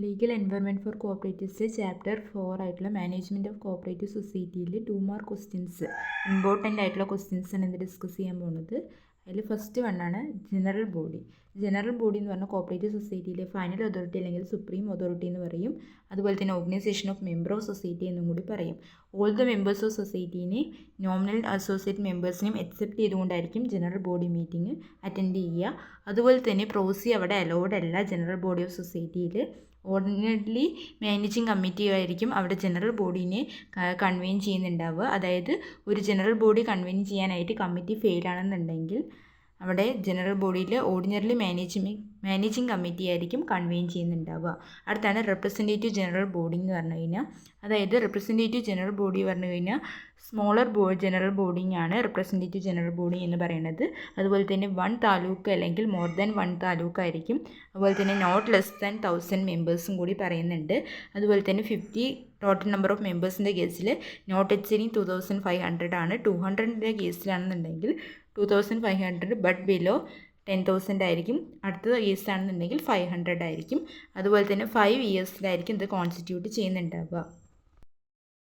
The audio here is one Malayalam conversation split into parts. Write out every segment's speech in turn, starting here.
ലീഗൽ എൻവയൺമെൻറ്റ് ഫോർ കോഓപ്പറേറ്റീവ്സിലെ ചാപ്റ്റർ 4 ആയിട്ടുള്ള മാനേജ്മെൻറ്റ് ഓഫ് കോഓപ്പറേറ്റീവ് സൊസൈറ്റിയിൽ 2 മാർക്ക് ക്വസ്റ്റ്യൻസ് ഇമ്പോർട്ടൻ്റ് ആയിട്ടുള്ള ക്വസ്റ്റ്യൻസ് ആണ് ഇന്ന് ഡിസ്കസ് ചെയ്യാൻ പോകുന്നത്. അതിൽ ഫസ്റ്റ് വണ്ണാണ് ജനറൽ ബോഡി. ജനറൽ ബോഡി എന്ന് പറഞ്ഞാൽ കോഓപ്പറേറ്റീവ് സൊസൈറ്റിയിലെ ഫൈനൽ അതോറിറ്റി അല്ലെങ്കിൽ സുപ്രീം അതോറിറ്റി എന്ന് പറയും. അതുപോലെ തന്നെ organisation of member of society എന്നും കൂടി പറയും. ഓൾ ദ മെമ്പേഴ്സ് ഓഫ് സൊസൈറ്റീനെ നോമിനൽ അസോസിയേറ്റ് മെമ്പേഴ്സിനെയും എക്സെപ്റ്റ് ചെയ്തുകൊണ്ടായിരിക്കും ജനറൽ ബോഡി മീറ്റിംഗ് അറ്റൻഡ് ചെയ്യുക. അതുപോലെ തന്നെ പ്രോസി അവിടെ അലൗഡ് അല്ല. ജനറൽ ബോഡി ഓഫ് സൊസൈറ്റിയിൽ ഓർഡിനറി മാനേജിങ് കമ്മിറ്റി ആയിരിക്കും അവിടെ ജനറൽ ബോഡീനെ കൺവീൻ ചെയ്യുന്നുണ്ടാവുക. അതായത് ഒരു ജനറൽ ബോഡി കൺവീൻ ചെയ്യാനായിട്ട് കമ്മിറ്റി ഫെയിലാണെന്നുണ്ടെങ്കിൽ അവിടെ ജനറൽ ബോഡിയിൽ ഓർഡിനറി മാനേജിങ് കമ്മിറ്റി ആയിരിക്കും കൺവീൻ ചെയ്യുന്നുണ്ടാവുക. അടുത്താണ് റെപ്രസെൻറ്റേറ്റീവ് ജനറൽ ബോഡി എന്ന് പറഞ്ഞു കഴിഞ്ഞാൽ, അതായത് റെപ്രസെൻറ്റേറ്റീവ് ജനറൽ ബോഡി പറഞ്ഞു കഴിഞ്ഞാൽ സ്മോളർ ജനറൽ ബോഡിങ് ആണ് റെപ്രസെൻറ്റേറ്റീവ് ജനറൽ ബോഡി എന്ന് പറയുന്നത്. അതുപോലെ തന്നെ 1 താലൂക്ക് അല്ലെങ്കിൽ മോർ ദാൻ 1 താലൂക്ക് ആയിരിക്കും. അതുപോലെ തന്നെ നോട്ട് ലെസ് ദാൻ 1000 മെമ്പേഴ്സും കൂടി പറയുന്നുണ്ട്. അതുപോലെ തന്നെ 50 ടോട്ടൽ നമ്പർ ഓഫ് മെമ്പേഴ്സിൻ്റെ കേസിൽ നോട്ട് എക്സീഡിങ് 2500 ആണ്. 200ൻ്റെ കേസിലാണെന്നുണ്ടെങ്കിൽ 2500 ബട്ട് ബിലോ 10,000 ആയിരിക്കും. അടുത്ത കേസാണെന്നുണ്ടെങ്കിൽ 500 ആയിരിക്കും. അതുപോലെ തന്നെ 5 ഇയേഴ്സിലായിരിക്കും ഇത് കോൺസ്റ്റിറ്റ്യൂട്ട് ചെയ്യുന്നുണ്ടാവുക.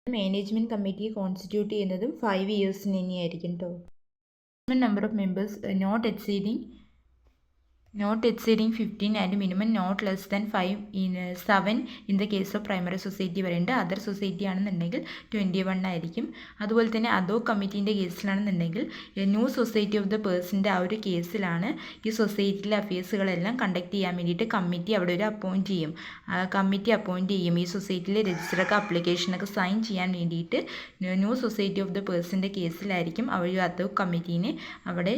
മാനേജ്മെൻറ്റ് കമ്മിറ്റി കോൺസ്റ്റിറ്റ്യൂട്ട് ചെയ്യുന്നതും 5 ഇയേഴ്സിന് തന്നെയായിരിക്കും കേട്ടോ. Number of members not exceeding 15 and minimum not less than 7 in the case of primary society പറയുന്നുണ്ട്. അതർ സൊസൈറ്റി ആണെന്നുണ്ടെങ്കിൽ 21 ആയിരിക്കും. അതുപോലെ തന്നെ അതോ കമ്മിറ്റീൻ്റെ കേസിലാണെന്നുണ്ടെങ്കിൽ ന്യൂ സൊസൈറ്റി ഓഫ് ദ പേഴ്സൻ്റെ ആ ഒരു കേസിലാണ് ഈ സൊസൈറ്റിയിലെ അഫയേഴ്സുകളെല്ലാം കണ്ടക്ട് ചെയ്യാൻ വേണ്ടിയിട്ട് കമ്മിറ്റി അവിടെ ഒരു അപ്പോയിൻറ്റ് ചെയ്യും. ഈ സൊസൈറ്റിയിലെ രജിസ്റ്ററൊക്കെ അപ്ലിക്കേഷനൊക്കെ സൈൻ ചെയ്യാൻ വേണ്ടിയിട്ട് ന്യൂ സൊസൈറ്റി ഓഫ് ദ പേഴ്സൻ്റെ കേസിലായിരിക്കും അവർ അതോ കമ്മിറ്റീനെ അവിടെ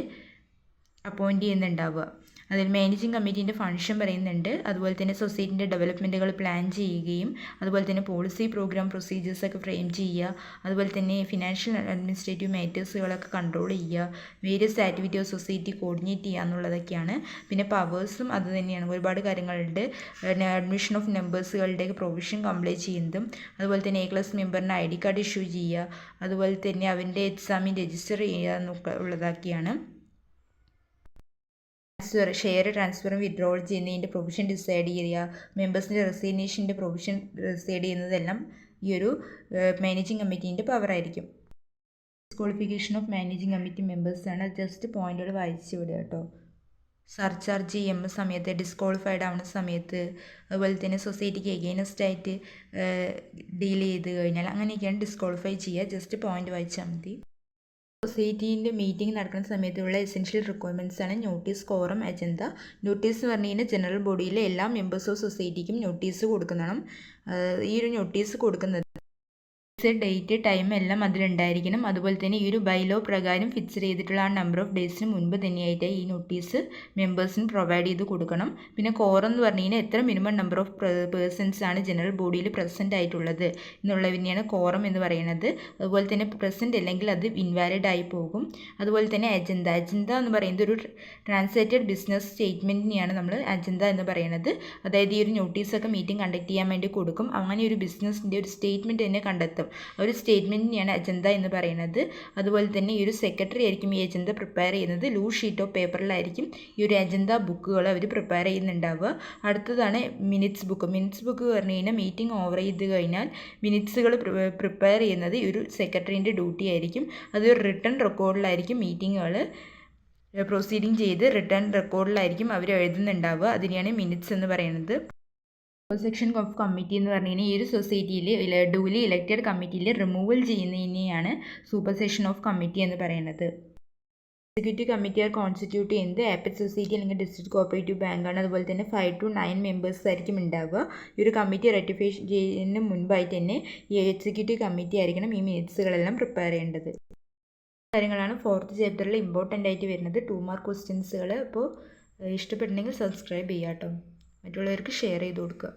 അപ്പോയിൻറ്റ് ചെയ്യുന്നുണ്ടാവുക. അതിൽ മാനേജിങ് കമ്മിറ്റീൻ്റെ ഫങ്ഷൻ പറയുന്നുണ്ട്. അതുപോലെ തന്നെ സൊസൈറ്റിൻ്റെ ഡെവലപ്മെൻറ്റുകൾ പ്ലാൻ ചെയ്യുകയും അതുപോലെ തന്നെ പോളിസി പ്രോഗ്രാം പ്രൊസീജിയേഴ്സൊക്കെ ഫ്രെയിം ചെയ്യുക. അതുപോലെ തന്നെ ഫിനാൻഷ്യൽ അഡ്മിനിസ്ട്രേറ്റീവ് മാറ്റേഴ്സുകളൊക്കെ കൺട്രോൾ ചെയ്യുക. Various activity of society coordinate ചെയ്യുക എന്നുള്ളതൊക്കെയാണ്. പിന്നെ പവേഴ്സും അത് തന്നെയാണ്. ഒരുപാട് കാര്യങ്ങളുണ്ട്. അഡ്മിഷൻ ഓഫ് മെമ്പേഴ്സുകളുടെ പ്രൊവിഷൻ കംപ്ലൈ ചെയ്യുന്നതും അതുപോലെ തന്നെ A ക്ലാസ് മെമ്പറിന് ID കാർഡ് ഇഷ്യൂ ചെയ്യുക. അതുപോലെ തന്നെ അവൻ്റെ എക്സാമിൻ രജിസ്റ്റർ ചെയ്യുക എന്നൊക്കെ ഉള്ളതൊക്കെയാണ്. ഷെയർ ട്രാൻസ്ഫറും വിഡ്രോവൽ ചെയ്യുന്നതിൻ്റെ പ്രൊവിഷൻ ഡിസൈഡ് ചെയ്യുക. മെമ്പേഴ്സിൻ്റെ റെസിഗ്നേഷൻ്റെ പ്രൊവിഷൻ ഡിസൈഡ് ചെയ്യുന്നതെല്ലാം ഈ ഒരു മാനേജിങ് കമ്മിറ്റീൻ്റെ പവറായിരിക്കും. ഡിസ്ക്വാളിഫിക്കേഷൻ ഓഫ് മാനേജിങ് കമ്മിറ്റി മെമ്പേഴ്സാണ്. ജസ്റ്റ് പോയിന്റുകൾ വായിച്ചു വിടുക കേട്ടോ. സർചാർജ് ചെയ്യുന്ന സമയത്ത്, ഡിസ്ക്വാളിഫൈഡ് ആവുന്ന സമയത്ത്, അതുപോലെ തന്നെ സൊസൈറ്റിക്ക് എഗെയിൻസ്റ്റ് ആയിട്ട് ഡീൽ ചെയ്ത് കഴിഞ്ഞാൽ അങ്ങനെയൊക്കെയാണ് ഡിസ്ക്വാളിഫൈ ചെയ്യുക. ജസ്റ്റ് പോയിന്റ് വായിച്ചാൽ മതി. സൊസൈറ്റീൻ്റെ മീറ്റിംഗ് നടക്കുന്ന സമയത്തുള്ള എസെൻഷ്യൽ റിക്വയർമെൻറ്റ്സ് ആണ് നോട്ടീസ്, കോറം, അജണ്ട. നോട്ടീസ് എന്ന് പറഞ്ഞു കഴിഞ്ഞാൽ ജനറൽ ബോഡിയിലെ എല്ലാ മെമ്പേഴ്സ് ഓഫ് സൊസൈറ്റിക്കും നോട്ടീസ് കൊടുക്കണം. ഈ ഒരു നോട്ടീസ് കൊടുക്കുന്നത് ഡേറ്റ്, ടൈം എല്ലാം അതിലുണ്ടായിരിക്കണം. അതുപോലെ തന്നെ ഈ ഒരു ബൈലോ പ്രകാരം ഫിക്സ് ചെയ്തിട്ടുള്ള ആ നമ്പർ ഓഫ് ഡേയ്സിന് മുൻപ് തന്നെയായിട്ട് ഈ നോട്ടീസ് മെമ്പേഴ്സിന് പ്രൊവൈഡ് ചെയ്ത് കൊടുക്കണം. പിന്നെ കോറം എന്ന് പറഞ്ഞു കഴിഞ്ഞാൽ എത്ര മിനിമം നമ്പർ ഓഫ് പേഴ്സൺസ് ആണ് ജനറൽ ബോഡിയിൽ പ്രസൻറ്റ് ആയിട്ടുള്ളത് എന്നുള്ളതിനെയാണ് കോറം എന്ന് പറയുന്നത്. അതുപോലെ തന്നെ പ്രസൻറ്റ് അല്ലെങ്കിൽ അത് ഇൻവാലിഡ് ആയി പോകും. അതുപോലെ തന്നെ അജണ്ട എന്ന് പറയുന്നത് ഒരു ട്രാൻസാക്റ്റഡ് ബിസിനസ് സ്റ്റേറ്റ്മെൻറ്റിനെയാണ് നമ്മൾ അജണ്ട എന്ന് പറയുന്നത്. അതായത് ഈ ഒരു നോട്ടീസൊക്കെ മീറ്റിംഗ് കണ്ടക്ട് ചെയ്യാൻ വേണ്ടി കൊടുക്കും. അങ്ങനെ ഒരു ബിസിനസ്സിൻ്റെ ഒരു സ്റ്റേറ്റ്മെൻറ്റ് തന്നെ കണ്ടെത്തും. ഒരു സ്റ്റേറ്റ്മെൻറ്റിനെയാണ് അജണ്ട എന്ന് പറയുന്നത്. അതുപോലെ തന്നെ ഈ ഒരു സെക്രട്ടറി ആയിരിക്കും ഈ അജണ്ട പ്രിപ്പയർ ചെയ്യുന്നത്. ലൂസ് ഷീറ്റ് ഓഫ് പേപ്പറിലായിരിക്കും ഈ ഒരു അജണ്ട ബുക്കുകൾ അവർ പ്രിപ്പയർ ചെയ്യുന്നുണ്ടാവുക. അടുത്തതാണ് മിനിറ്റ്സ് ബുക്ക്. മിനിറ്റ്സ് ബുക്ക് പറഞ്ഞു കഴിഞ്ഞാൽ മീറ്റിംഗ് ഓവർ ചെയ്ത് കഴിഞ്ഞാൽ മിനിറ്റ്സുകൾ പ്രിപ്പയർ ചെയ്യുന്നത് ഈ ഒരു സെക്രട്ടറിൻ്റെ ഡ്യൂട്ടി ആയിരിക്കും. അതൊരു റിട്ടൺ റെക്കോർഡിലായിരിക്കും മീറ്റിങ്ങുകൾ പ്രൊസീഡിങ് ചെയ്ത് റിട്ടേൺ റെക്കോർഡിലായിരിക്കും അവർ എഴുതുന്നുണ്ടാവുക. അതിനെയാണ് മിനിറ്റ്സ് എന്ന് പറയുന്നത്. സെക്ഷൻ ഓഫ് കമ്മിറ്റി എന്ന് പറഞ്ഞു കഴിഞ്ഞാൽ ഈ ഒരു സൊസൈറ്റിയിൽ ഡ്യൂലി ഇലക്റ്റഡ് കമ്മിറ്റിയിൽ റിമൂവൽ ചെയ്യുന്നതിനെയാണ് സൂപ്പർ സെക്ഷൻ ഓഫ് കമ്മിറ്റി എന്ന് പറയുന്നത്. എക്സിക്യൂട്ടീവ് കമ്മിറ്റി ആർ കോൺസ്റ്റിറ്റ്യൂട്ട് ചെയ്യുന്നത് ആപ്പറ്റ് സൊസൈറ്റി അല്ലെങ്കിൽ ഡിസ്ട്രിക്ട് കോഓപ്പറേറ്റീവ് ബാങ്കാണ്. അതുപോലെ തന്നെ 5 to 9 മെമ്പേഴ്സ് ആയിരിക്കും ഉണ്ടാവുക. ഈ ഒരു കമ്മിറ്റി റെറ്റിഫൈ ചെയ്യുന്നതിന് മുൻപായിട്ട് തന്നെ ഈ എക്സിക്യൂട്ടീവ് കമ്മിറ്റി ആയിരിക്കണം ഈ മിനിറ്റ്സുകളെല്ലാം പ്രിപ്പയർ ചെയ്യേണ്ടത്. കാര്യങ്ങളാണ് 4th ചാപ്റ്ററിൽ ഇമ്പോർട്ടൻ്റ് ആയിട്ട് വരുന്നത്. 2 മാർക്ക് ക്വസ്റ്റ്യൻസുകൾ. അപ്പോൾ ഇഷ്ടപ്പെട്ടിട്ടുണ്ടെങ്കിൽ സബ്സ്ക്രൈബ് ചെയ്യാം കേട്ടോ. മറ്റുള്ളവർക്ക് ഷെയർ ചെയ്ത് കൊടുക്കുക.